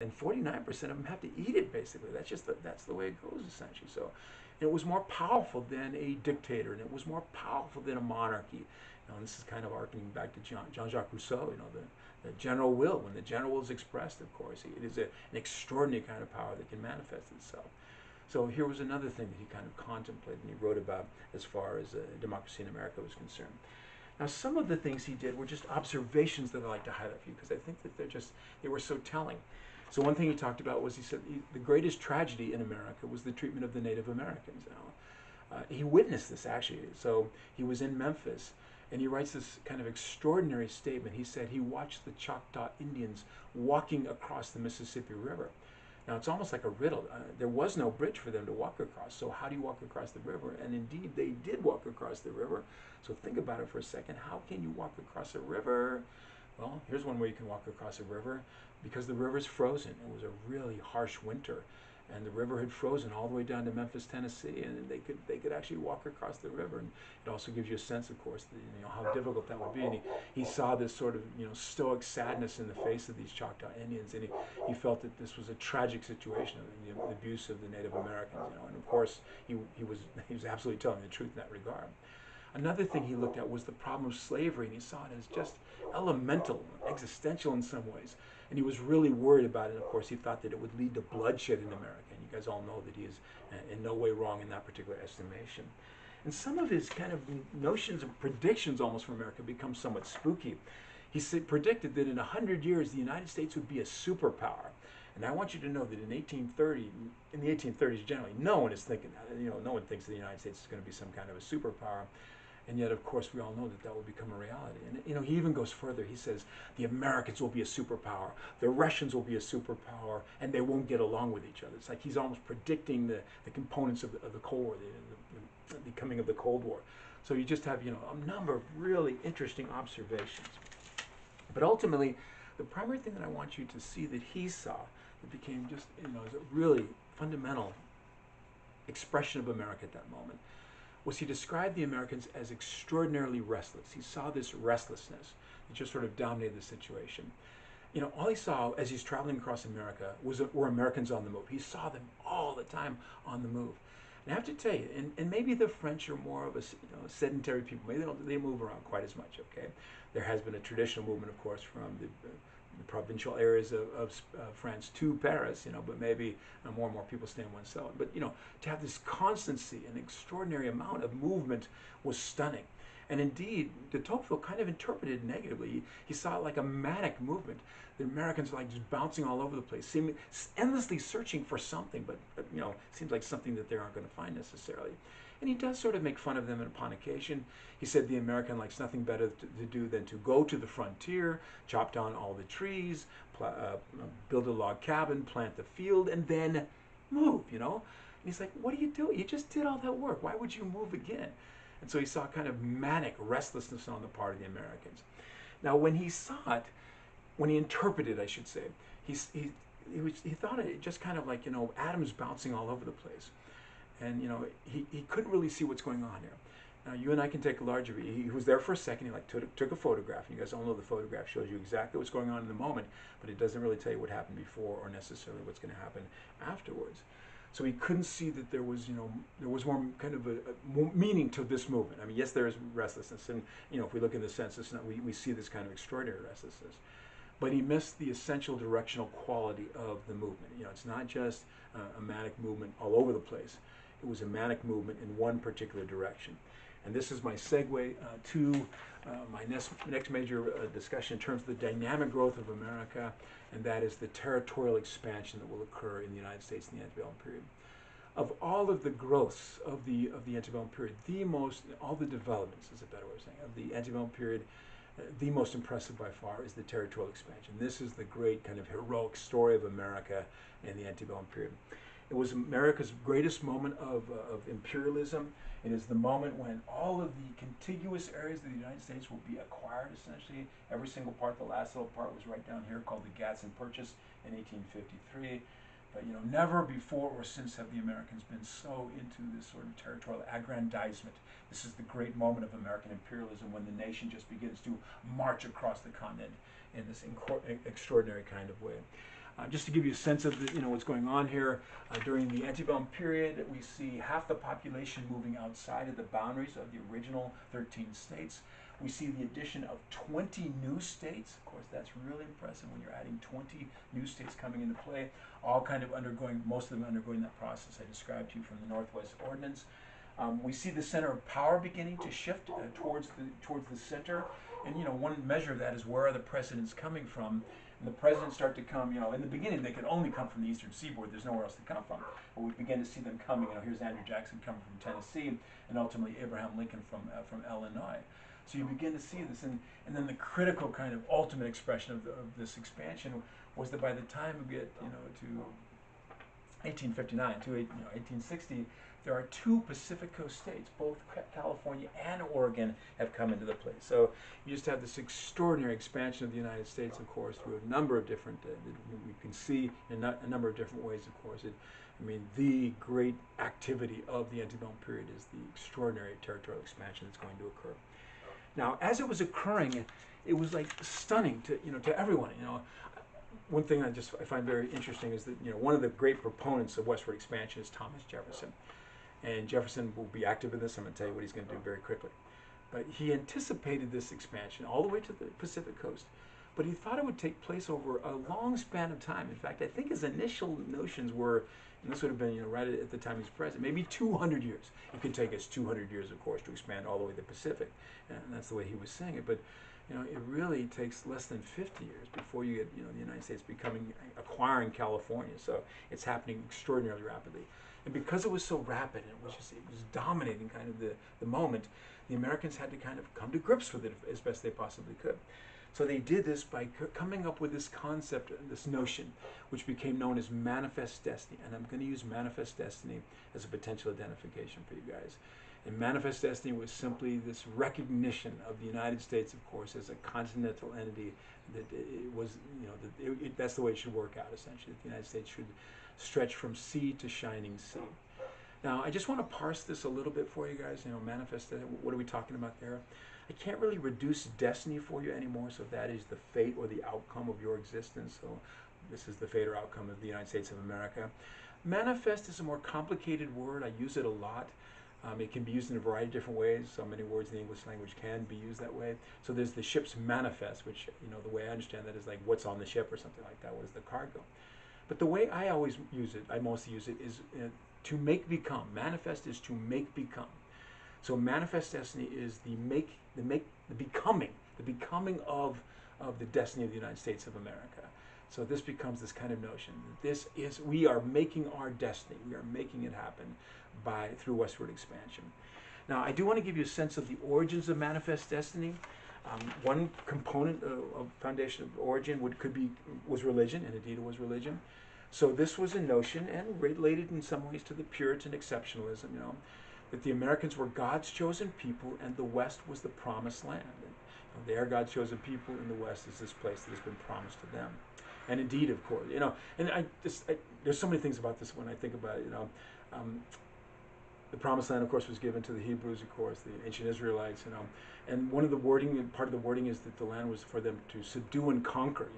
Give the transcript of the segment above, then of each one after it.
and 49% of them have to eat it. Basically, that's the way it goes essentially. So, it was more powerful than a dictator, and it was more powerful than a monarchy. And this is kind of harkening back to Jean-Jacques Rousseau. The general will. When the general will is expressed, of course, it is an extraordinary kind of power that can manifest itself. So here was another thing that he kind of contemplated and he wrote about as far as democracy in America was concerned. Now, some of the things he did were just observations that I'd like to highlight for you because I think that they were so telling. So one thing he talked about was he said the greatest tragedy in America was the treatment of the Native Americans. He witnessed this actually. So he was in Memphis and he writes this kind of extraordinary statement. He said he watched the Choctaw Indians walking across the Mississippi River. Now, it's almost like a riddle. There was no bridge for them to walk across. So how do you walk across the river? And indeed, they did walk across the river. So think about it for a second. How can you walk across a river? Well, here's one way you can walk across a river. Because the river's frozen. It was a really harsh winter. And the river had frozen all the way down to Memphis, Tennessee, and they could actually walk across the river. And it also gives you a sense, of course, that, how difficult that would be. And he saw this sort of stoic sadness in the face of these Choctaw Indians, and he felt that this was a tragic situation, the abuse of the Native Americans. And of course he was absolutely telling the truth in that regard. Another thing he looked at was the problem of slavery, and he saw it as just elemental, existential in some ways. And he was really worried about it. And of course, he thought that it would lead to bloodshed in America. And you guys all know that he is in no way wrong in that particular estimation. And some of his kind of notions and predictions almost for America become somewhat spooky. He predicted that in 100 years, the United States would be a superpower. And I want you to know that in the 1830s generally, no one is thinking that. No one thinks that the United States is going to be some kind of a superpower. And yet, of course, we all know that will become a reality. And he even goes further. He says the Americans will be a superpower, the Russians will be a superpower, and they won't get along with each other. It's like he's almost predicting the components of the Cold War, the coming of the Cold War. So you just have a number of really interesting observations. But ultimately, the primary thing that I want you to see that he saw that became just as a really fundamental expression of America at that moment was he described the Americans as extraordinarily restless. He saw this restlessness that just sort of dominated the situation. All he saw as he's traveling across America were Americans on the move. He saw them all the time on the move. And I have to tell you, and maybe the French are more of a sedentary people. Maybe they move around quite as much, okay? There has been a traditional movement, of course, from the provincial areas of France to Paris, but maybe more and more people stay in one cell. But, to have this constancy, an extraordinary amount of movement was stunning. And indeed, de Tocqueville kind of interpreted it negatively. He saw it like a manic movement. The Americans are like just bouncing all over the place, endlessly searching for something, but seems like something that they aren't going to find necessarily. And he does sort of make fun of them upon occasion. He said the American likes nothing better to do than to go to the frontier, chop down all the trees, build a log cabin, plant the field, and then move, And he's like, what are you doing? You just did all that work. Why would you move again? And so he saw kind of manic restlessness on the part of the Americans. Now, when he saw it, when he interpreted, I should say, he thought it just kind of like, atoms bouncing all over the place. And, he couldn't really see what's going on here. Now, you and I can take a larger view. He was there for a second. He took a photograph. And you guys all know the photograph shows you exactly what's going on in the moment, but it doesn't really tell you what happened before or necessarily what's going to happen afterwards. So he couldn't see that there was more kind of a meaning to this movement. I mean, yes, there is restlessness. And, if we look in the census, we see this kind of extraordinary restlessness. But he missed the essential directional quality of the movement. It's not just a manic movement all over the place. It was a manic movement in one particular direction. And this is my segue to my next major discussion in terms of the dynamic growth of America, and that is the territorial expansion that will occur in the United States in the antebellum period. Of all of the growths of the antebellum period, all the developments is a better way of saying it, of the antebellum period, the most impressive by far is the territorial expansion. This is the great kind of heroic story of America in the antebellum period. It was America's greatest moment of imperialism. It is the moment when all of the contiguous areas of the United States will be acquired, essentially. Every single part, the last little part was right down here called the Gadsden Purchase in 1853. But never before or since have the Americans been so into this sort of territorial aggrandizement. This is the great moment of American imperialism when the nation just begins to march across the continent in this extraordinary kind of way. Just to give you a sense of what's going on here, during the antebellum period, we see half the population moving outside of the boundaries of the original 13 states. We see the addition of 20 new states. Of course, that's really impressive when you're adding 20 new states coming into play, all kind of undergoing, most of them undergoing that process I described to you from the Northwest Ordinance. We see the center of power beginning to shift towards the center, and one measure of that is where are the presidents coming from. And the presidents start to come, in the beginning they could only come from the eastern seaboard, there's nowhere else to come from. But we begin to see them coming, here's Andrew Jackson coming from Tennessee, and ultimately Abraham Lincoln from Illinois. So you begin to see this, and then the critical kind of ultimate expression of this expansion was that by the time we get, to 1859, to 1860, there are 2 Pacific Coast states, both California and Oregon, have come into the place. So you just have this extraordinary expansion of the United States, of course, through a number of different, we can see in a number of different ways, of course. The great activity of the antebellum period is the extraordinary territorial expansion that's going to occur. Now, as it was occurring, it was like stunning to everyone. One thing I find very interesting is that one of the great proponents of westward expansion is Thomas Jefferson. And Jefferson will be active in this. I'm going to tell you what he's going to do very quickly. But he anticipated this expansion all the way to the Pacific coast. But he thought it would take place over a long span of time. In fact, I think his initial notions were, and this would have been right at the time he's president, maybe 200 years. It could take us 200 years, of course, to expand all the way to the Pacific. And that's the way he was saying it. But it really takes less than 50 years before you get, the United States acquiring California. So it's happening extraordinarily rapidly. And because it was so rapid and it was dominating kind of the moment, the Americans had to kind of come to grips with it as best they possibly could. So they did this by coming up with this concept, this notion, which became known as manifest destiny. And I'm going to use manifest destiny as a potential identification for you guys. And manifest destiny was simply this recognition of the United States, of course, as a continental entity. That it was, that's the way it should work out, essentially. That the United States should stretch from sea to shining sea. Now, I just want to parse this a little bit for you guys. Manifest, what are we talking about there? I can't really reduce destiny for you anymore, so that is the fate or the outcome of your existence. So this is the fate or outcome of the United States of America. Manifest is a more complicated word. I use it a lot. It can be used in a variety of different ways. So many words in the English language can be used that way. So there's the ship's manifest, which, the way I understand that is like what's on the ship or something like that. What is the cargo? But the way I always use it, I mostly use it, is to make become. Manifest is to make become. So manifest destiny is the becoming of the destiny of the United States of America. So this becomes this kind of notion that we are making our destiny. We are making it happen through westward expansion. Now, I do want to give you a sense of the origins of manifest destiny. One component of foundation of origin was religion, and indeed it was religion. So this was a notion, and related in some ways to the Puritan exceptionalism, that the Americans were God's chosen people, and the West was the promised land. And, they are God's chosen people, and the West is this place that has been promised to them. And indeed, of course, and there's so many things about this when I think about it. The promised land, of course, was given to the Hebrews, of course, the ancient Israelites, and part of the wording is that the land was for them to subdue and conquer,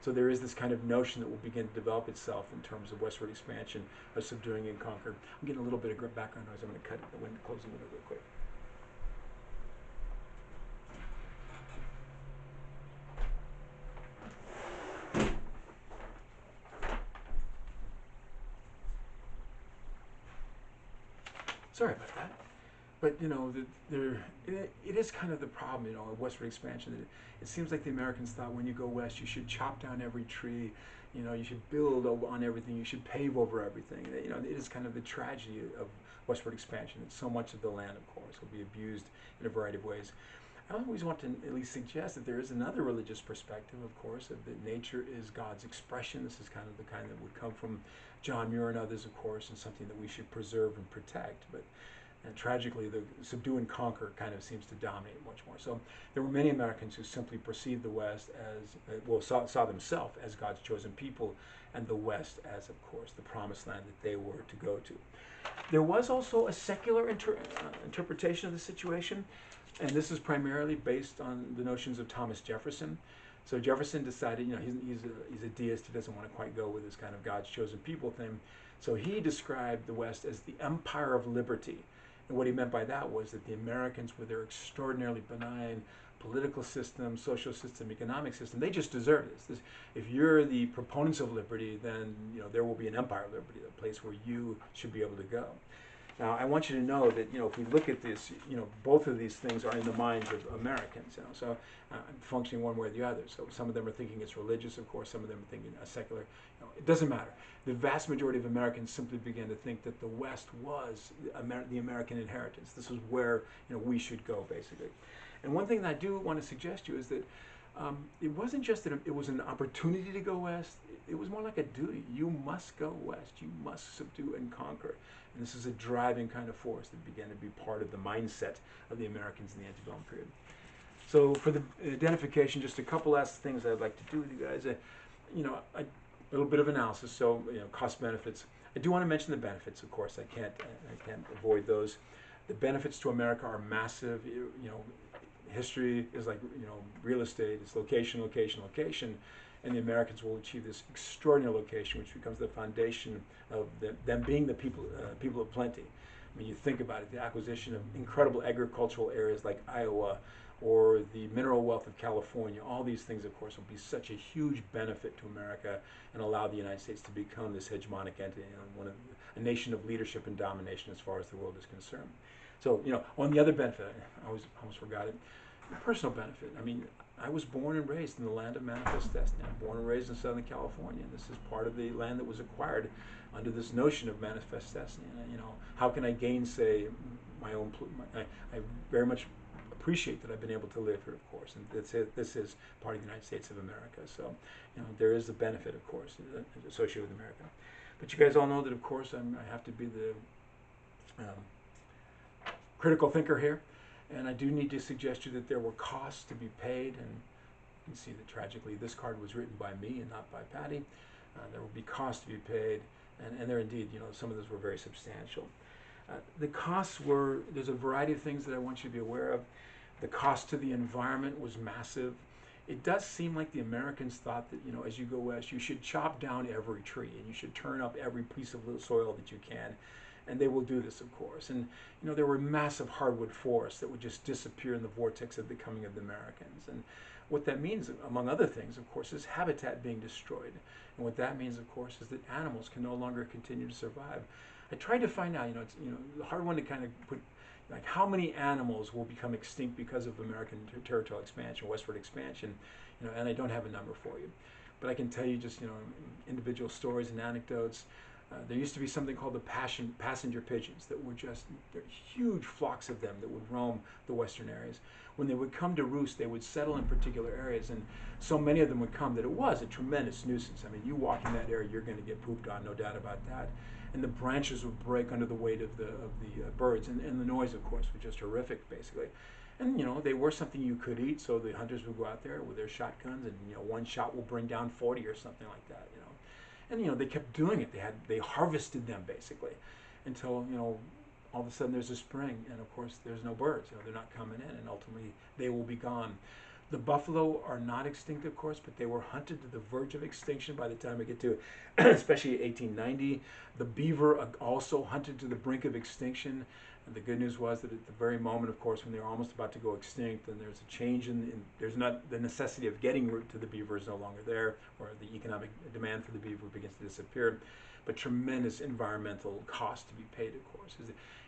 so there is this kind of notion that will begin to develop itself in terms of westward expansion, of subduing and conquer. I'm getting a little bit of background noise. I'm going to cut the window, close the window real quick. Sorry about that. But it is kind of the problem, of westward expansion. It seems like the Americans thought when you go west, you should chop down every tree, you should build on everything, you should pave over everything. It is kind of the tragedy of westward expansion. That so much of the land, of course, will be abused in a variety of ways. I always want to at least suggest that there is another religious perspective, of course, that nature is God's expression. This is kind of the kind that would come from John Muir and others, of course, and something that we should preserve and protect. But tragically, the subdue and conquer kind of seems to dominate much more. So there were many Americans who simply perceived the West saw themselves as God's chosen people, and the West as, of course, the promised land that they were to go to. There was also a secular interpretation of the situation, and this is primarily based on the notions of Thomas Jefferson. So Jefferson decided, he's a deist. He doesn't want to quite go with this kind of God's chosen people thing. So he described the West as the empire of liberty. And what he meant by that was that the Americans, with their extraordinarily benign political system, social system, economic system, they just deserve this. If you're the proponents of liberty, then there will be an empire of liberty, a place where you should be able to go. Now, I want you to know that, if we look at this, both of these things are in the minds of Americans, so functioning one way or the other. So some of them are thinking it's religious, of course, some of them are thinking secular. It doesn't matter. The vast majority of Americans simply began to think that the West was the American inheritance. This is where, we should go, basically. And one thing that I do want to suggest to you is that it wasn't just that it was an opportunity to go west. It was more like a duty. You must go west. You must subdue and conquer. And this is a driving kind of force that began to be part of the mindset of the Americans in the antebellum period. So for the identification, just a couple last things I'd like to do with you guys. A little bit of analysis. So cost benefits. I do want to mention the benefits, of course. I can't avoid those. The benefits to America are massive. History is like real estate. It's location, location, location, and the Americans will achieve this extraordinary location, which becomes the foundation of them being the people of plenty. I mean, you think about it: the acquisition of incredible agricultural areas like Iowa, or the mineral wealth of California. All these things, of course, will be such a huge benefit to America and allow the United States to become this hegemonic entity, a nation of leadership and domination as far as the world is concerned. So, on the other benefit, I almost forgot it. The personal benefit. I mean, I was born and raised in the land of manifest destiny. I'm born and raised in Southern California, and this is part of the land that was acquired under this notion of manifest destiny. And, how can I gainsay my own? I very much appreciate that I've been able to live here, of course, and this is part of the United States of America. So, there is a benefit, of course, associated with America. But you guys all know that, of course, I have to be the critical thinker here. And I do need to suggest to you that there were costs to be paid, and you can see that tragically this card was written by me and not by Patty. There will be costs to be paid, and there indeed, some of those were very substantial. The costs were, there's a variety of things that I want you to be aware of. The cost to the environment was massive. It does seem like the Americans thought that, as you go west, you should chop down every tree and you should turn up every piece of soil that you can. And they will do this, of course. And, there were massive hardwood forests that would just disappear in the vortex of the coming of the Americans. And what that means, among other things, of course, is habitat being destroyed. And what that means, of course, is that animals can no longer continue to survive. I tried to find out, it's a hard one to kind of put, like, how many animals will become extinct because of American territorial expansion, westward expansion, and I don't have a number for you. But I can tell you just, individual stories and anecdotes. There used to be something called the passenger pigeons that were just huge flocks of them that would roam the western areas. When they would come to roost, they would settle in particular areas, and so many of them would come that it was a tremendous nuisance. I mean, you walk in that area, you're going to get pooped on, no doubt about that. And the branches would break under the weight of the birds, and the noise, of course, was just horrific, basically. And they were something you could eat, so the hunters would go out there with their shotguns, and one shot will bring down 40 or something like that. And they kept doing it. They harvested them basically, until all of a sudden there's a spring, and of course there's no birds. They're not coming in, and ultimately they will be gone. The buffalo are not extinct, of course, but they were hunted to the verge of extinction by the time we get to, especially 1890. The beaver also hunted to the brink of extinction. And the good news was that at the very moment, of course, when they were almost about to go extinct, and there's a change there's not the necessity of getting to the beaver is no longer there, or the economic demand for the beaver begins to disappear. But tremendous environmental cost to be paid, of course.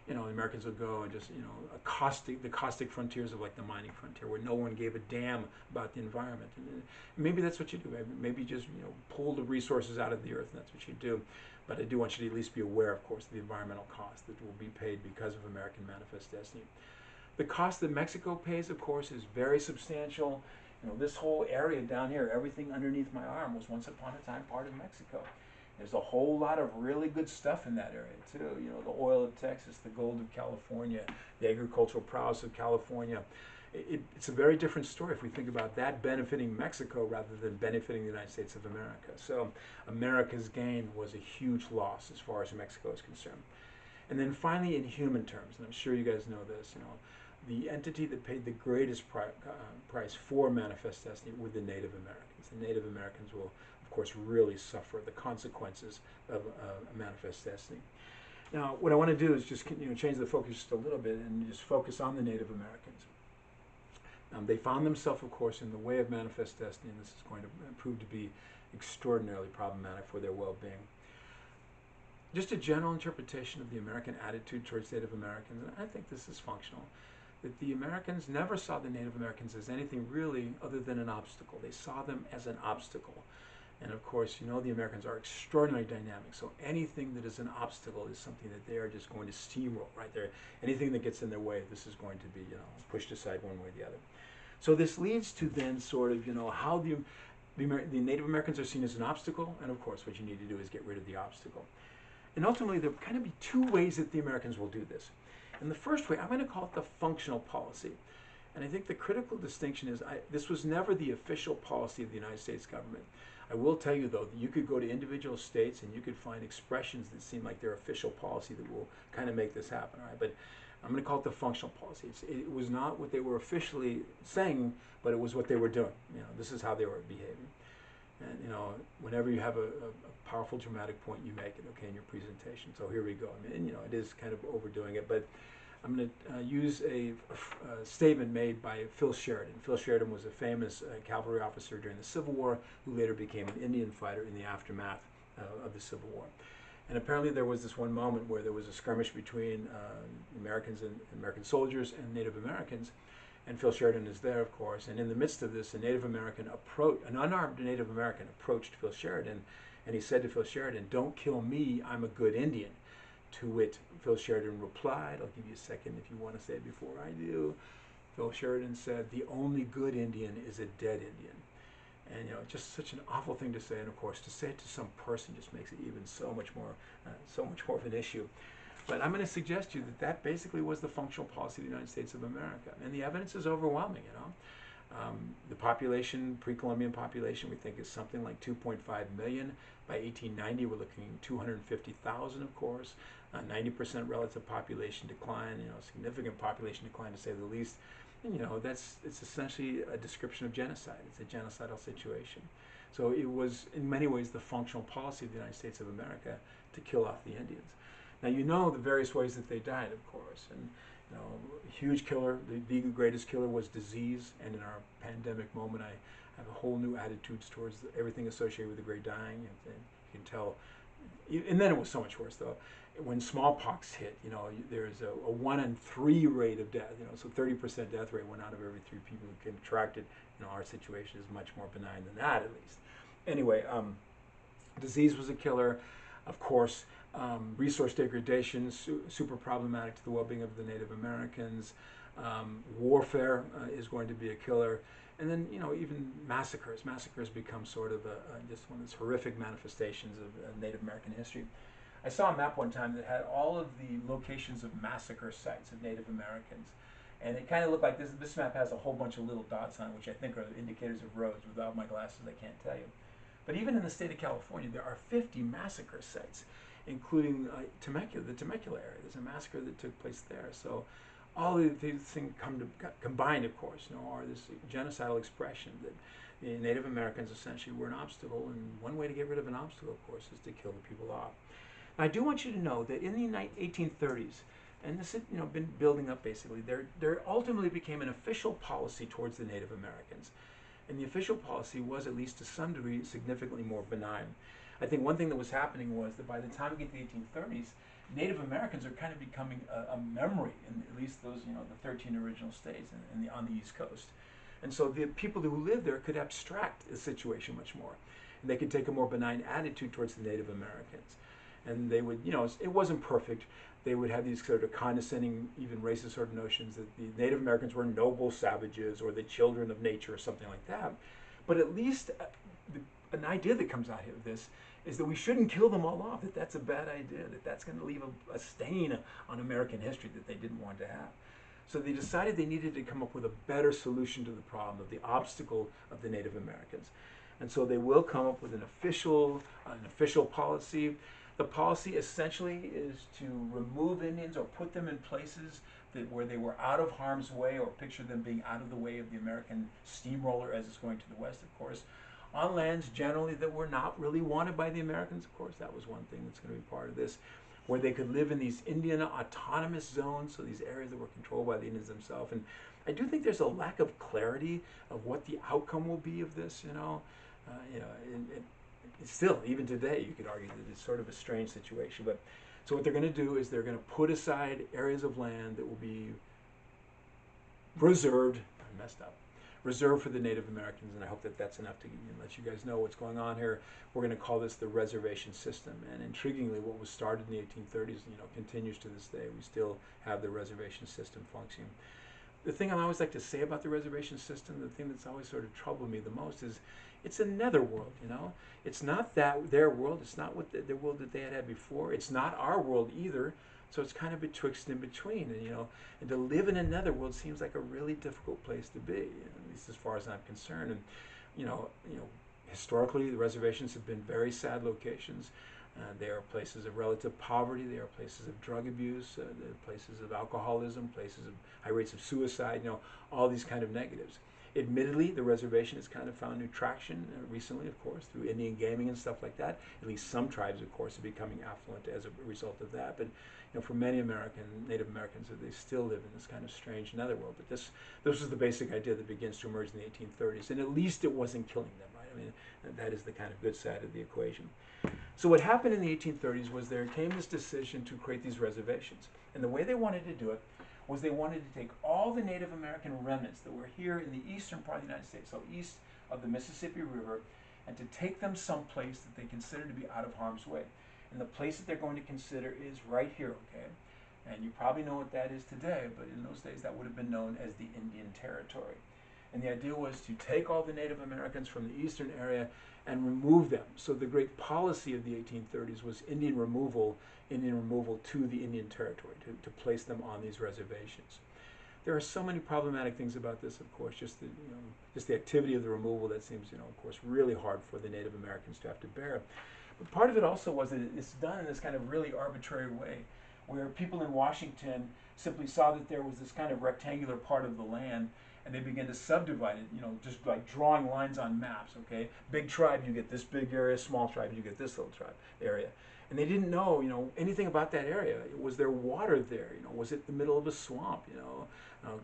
The Americans would go and just, the caustic frontiers of like the mining frontier, where no one gave a damn about the environment. And maybe that's what you do. Maybe just, pull the resources out of the earth, and that's what you do. But I do want you to at least be aware, of course, of the environmental cost that will be paid because of American manifest destiny. The cost that Mexico pays, of course, is very substantial. This whole area down here, everything underneath my arm, was once upon a time part of Mexico. There's a whole lot of really good stuff in that area too. The oil of Texas, the gold of California, the agricultural prowess of California. It's a very different story if we think about that benefiting Mexico rather than benefiting the United States of America. So America's gain was a huge loss as far as Mexico is concerned. And then finally, in human terms, and I'm sure you guys know this, the entity that paid the greatest price for manifest destiny were the Native Americans. The Native Americans will, of course, really suffer the consequences of manifest destiny. Now, what I want to do is just change the focus just a little bit and just focus on the Native Americans. They found themselves, of course, in the way of manifest destiny, and this is going to prove to be extraordinarily problematic for their well-being. Just a general interpretation of the American attitude towards Native Americans, and I think this is functional, that the Americans never saw the Native Americans as anything really other than an obstacle. They saw them as an obstacle. And of course, the Americans are extraordinarily dynamic, so anything that is an obstacle is something that they are just going to steamroll right there. Anything that gets in their way, this is going to be, pushed aside one way or the other. So this leads to then sort of, how the Native Americans are seen as an obstacle, and of course what you need to do is get rid of the obstacle. And ultimately there kind of be two ways that the Americans will do this. And the first way, I'm going to call it the functional policy. And I think the critical distinction is this was never the official policy of the United States government. I will tell you, though, that you could go to individual states and you could find expressions that seem like their official policy that will kind of make this happen, all right? But I'm going to call it the functional policy. It was not what they were officially saying, but it was what they were doing. This is how they were behaving. And, whenever you have a powerful, dramatic point, you make it, okay, in your presentation. So here we go. I mean, it is kind of overdoing it, but I'm going to use a statement made by Phil Sheridan. Phil Sheridan was a famous cavalry officer during the Civil War who later became an Indian fighter in the aftermath of the Civil War. And apparently there was this one moment where there was a skirmish between Americans and American soldiers and Native Americans. And Phil Sheridan is there, of course. And in the midst of this, an unarmed Native American approached Phil Sheridan, and he said to Phil Sheridan, "Don't kill me, I'm a good Indian." To which Phil Sheridan replied, I'll give you a second if you want to say it before I do. Phil Sheridan said, "The only good Indian is a dead Indian." And just such an awful thing to say, and of course to say it to some person just makes it even so much more of an issue. But I'm going to suggest to you that basically was the functional policy of the United States of America, and the evidence is overwhelming. The population, pre-Columbian population, we think is something like 2.5 million. By 1890, we're looking at 250,000, of course. 90% relative population decline, significant population decline to say the least. And, it's essentially a description of genocide. It's a genocidal situation. So it was, in many ways, the functional policy of the United States of America to kill off the Indians. Now, the various ways that they died, of course. And, a huge killer, the greatest killer was disease. And in our pandemic moment, I have a whole new attitudes towards everything associated with the great dying. And you can tell, and then it was so much worse, though. When smallpox hit, there's a 1 in 3 rate of death, so 30% death rate, 1 out of every 3 people who contracted. Our situation is much more benign than that, at least. Anyway, disease was a killer, of course. Resource degradation, super problematic to the well-being of the Native Americans. Warfare is going to be a killer. And then, even massacres. Massacres become sort of just one of those horrific manifestations of Native American history. I saw a map one time that had all of the locations of massacre sites of Native Americans. And it kind of looked like this. This map has a whole bunch of little dots on it, which I think are indicators of roads. Without my glasses, I can't tell you. But even in the state of California, there are 50 massacre sites, including Temecula, the Temecula area. There's a massacre that took place there. So all of these things combined, of course, are this genocidal expression that the Native Americans essentially were an obstacle. And one way to get rid of an obstacle, of course, is to kill the people off. Now, I do want you to know that in the 1830s, and this had been building up basically, there ultimately became an official policy towards the Native Americans. And the official policy was, at least to some degree, significantly more benign. I think one thing that was happening was that by the time we get to the 1830s, Native Americans are kind of becoming a memory in at least those, the 13 original states on the East Coast. And so the people who lived there could abstract the situation much more. And they could take a more benign attitude towards the Native Americans. And they would, it wasn't perfect. They would have these sort of condescending, even racist sort of notions that the Native Americans were noble savages or the children of nature or something like that. But at least an idea that comes out of this is that we shouldn't kill them all off, that that's a bad idea, that that's going to leave a stain on American history that they didn't want to have. So they decided they needed to come up with a better solution to the problem of the obstacle of the Native Americans. And so they will come up with an official policy. The policy essentially is to remove Indians or put them in places where they were out of harm's way, or picture them being out of the way of the American steamroller as it's going to the west, of course, on lands generally that were not really wanted by the Americans, of course. That was one thing that's going to be part of this, where they could live in these Indian autonomous zones, so these areas that were controlled by the Indians themselves. And I do think there's a lack of clarity of what the outcome will be of this, still, even today, you could argue that it's sort of a strange situation. But so what they're going to do is they're going to put aside areas of land that will be reserved, I messed up, reserved for the Native Americans, and I hope that that's enough to let you guys know what's going on here. We're going to call this the Reservation System, and intriguingly, what was started in the 1830s, continues to this day. We still have the Reservation System functioning. The thing I always like to say about the Reservation System, the thing that's always sort of troubled me the most, is it's a netherworld. It's not their world. It's not what the world that they had before. It's not our world either. So it's kind of betwixt and between, and to live in a netherworld seems like a really difficult place to be, at least as far as I'm concerned. And historically, the reservations have been very sad locations. They are places of relative poverty. They are places of drug abuse. They're places of alcoholism. Places of high rates of suicide. All these kind of negatives. Admittedly, the reservation has kind of found new traction recently, of course, through Indian gaming and stuff like that. At least some tribes, of course, are becoming affluent as a result of that. But for many Native Americans, they still live in this kind of strange netherworld. But this was the basic idea that begins to emerge in the 1830s, and at least it wasn't killing them, right? I mean, that is the kind of good side of the equation. So what happened in the 1830s was there came this decision to create these reservations, and the way they wanted to do it was they wanted to take all the Native American remnants that were here in the eastern part of the United States, so east of the Mississippi River, and to take them someplace that they consider to be out of harm's way. And the place that they're going to consider is right here, okay? And you probably know what that is today, but in those days that would have been known as the Indian Territory. And the idea was to take all the Native Americans from the eastern area and remove them. So the great policy of the 1830s was Indian removal to the Indian Territory, to place them on these reservations. There are so many problematic things about this, of course, just the activity of the removal that seems, of course, really hard for the Native Americans to have to bear. But part of it also was that it's done in this kind of really arbitrary way, where people in Washington simply saw that there was this kind of rectangular part of the land, and they began to subdivide it, just like drawing lines on maps, okay? Big tribe, you get this big area. Small tribe, you get this little tribe area. And they didn't know, anything about that area. Was there water there? Was it the middle of a swamp?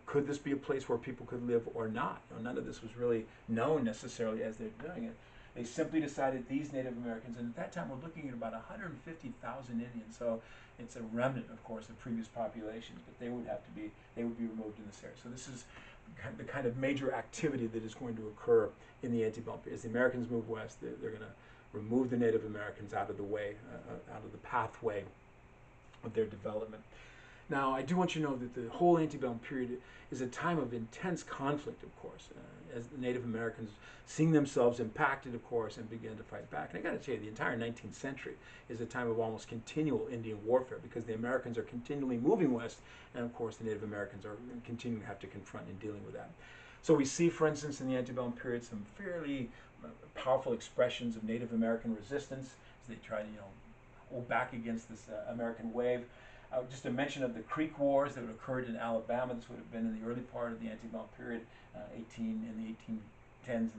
Could this be a place where people could live or not? None of this was really known necessarily as they're doing it. They simply decided these Native Americans, and at that time we're looking at about 150,000 Indians, so it's a remnant, of course, of previous populations, but they would be removed in this area. So this is the kind of major activity that is going to occur in the Antebellum period. As the Americans move west, they're going to remove the Native Americans out of the way, out of the pathway of their development. Now, I do want you to know that the whole antebellum period is a time of intense conflict, of course, as the Native Americans, seeing themselves impacted, of course, and began to fight back. And I got to tell you, the entire 19th century is a time of almost continual Indian warfare, because the Americans are continually moving west, and of course the Native Americans are continuing to have to confront in dealing with that. So we see, for instance, in the antebellum period, some fairly powerful expressions of Native American resistance as they try to, hold back against this American wave. Just a mention of the Creek Wars that occurred in Alabama. This would have been in the early part of the antebellum period, in the 1810s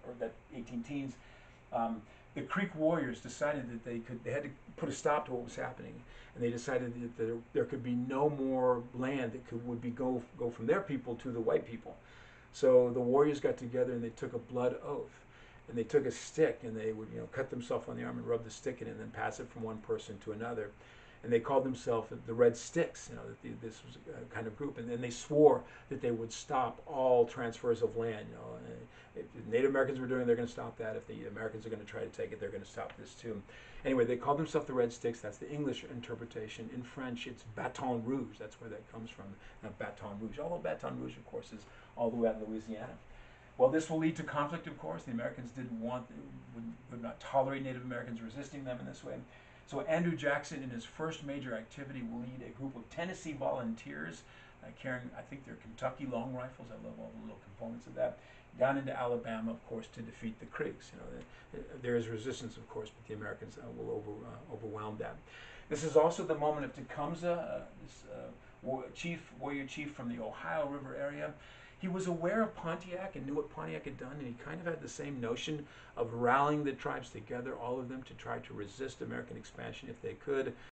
or that 18 teens. The Creek warriors decided that they had to put a stop to what was happening, and they decided that there could be no more land that would go from their people to the white people. So the warriors got together and they took a blood oath. And they took a stick and they would cut themselves on the arm and rub the stick in it and then pass it from one person to another. And they called themselves the Red Sticks, that this was a kind of group. And then they swore that they would stop all transfers of land. If the Native Americans were doing it, they're going to stop that. If the Americans are going to try to take it, they're going to stop this too. Anyway, they called themselves the Red Sticks. That's the English interpretation. In French, it's Baton Rouge. That's where that comes from, Baton Rouge. Although Baton Rouge, of course, is all the way out in Louisiana. Well, this will lead to conflict, of course. The Americans would not tolerate Native Americans resisting them in this way. So Andrew Jackson, in his first major activity, will lead a group of Tennessee volunteers carrying, I think they're Kentucky long rifles. I love all the little components of that. Down into Alabama, of course, to defeat the Creeks. There is resistance, of course, but the Americans will overwhelm that. This is also the moment of Tecumseh, this warrior chief from the Ohio River area. He was aware of Pontiac and knew what Pontiac had done, and he kind of had the same notion of rallying the tribes together, all of them, to try to resist American expansion if they could.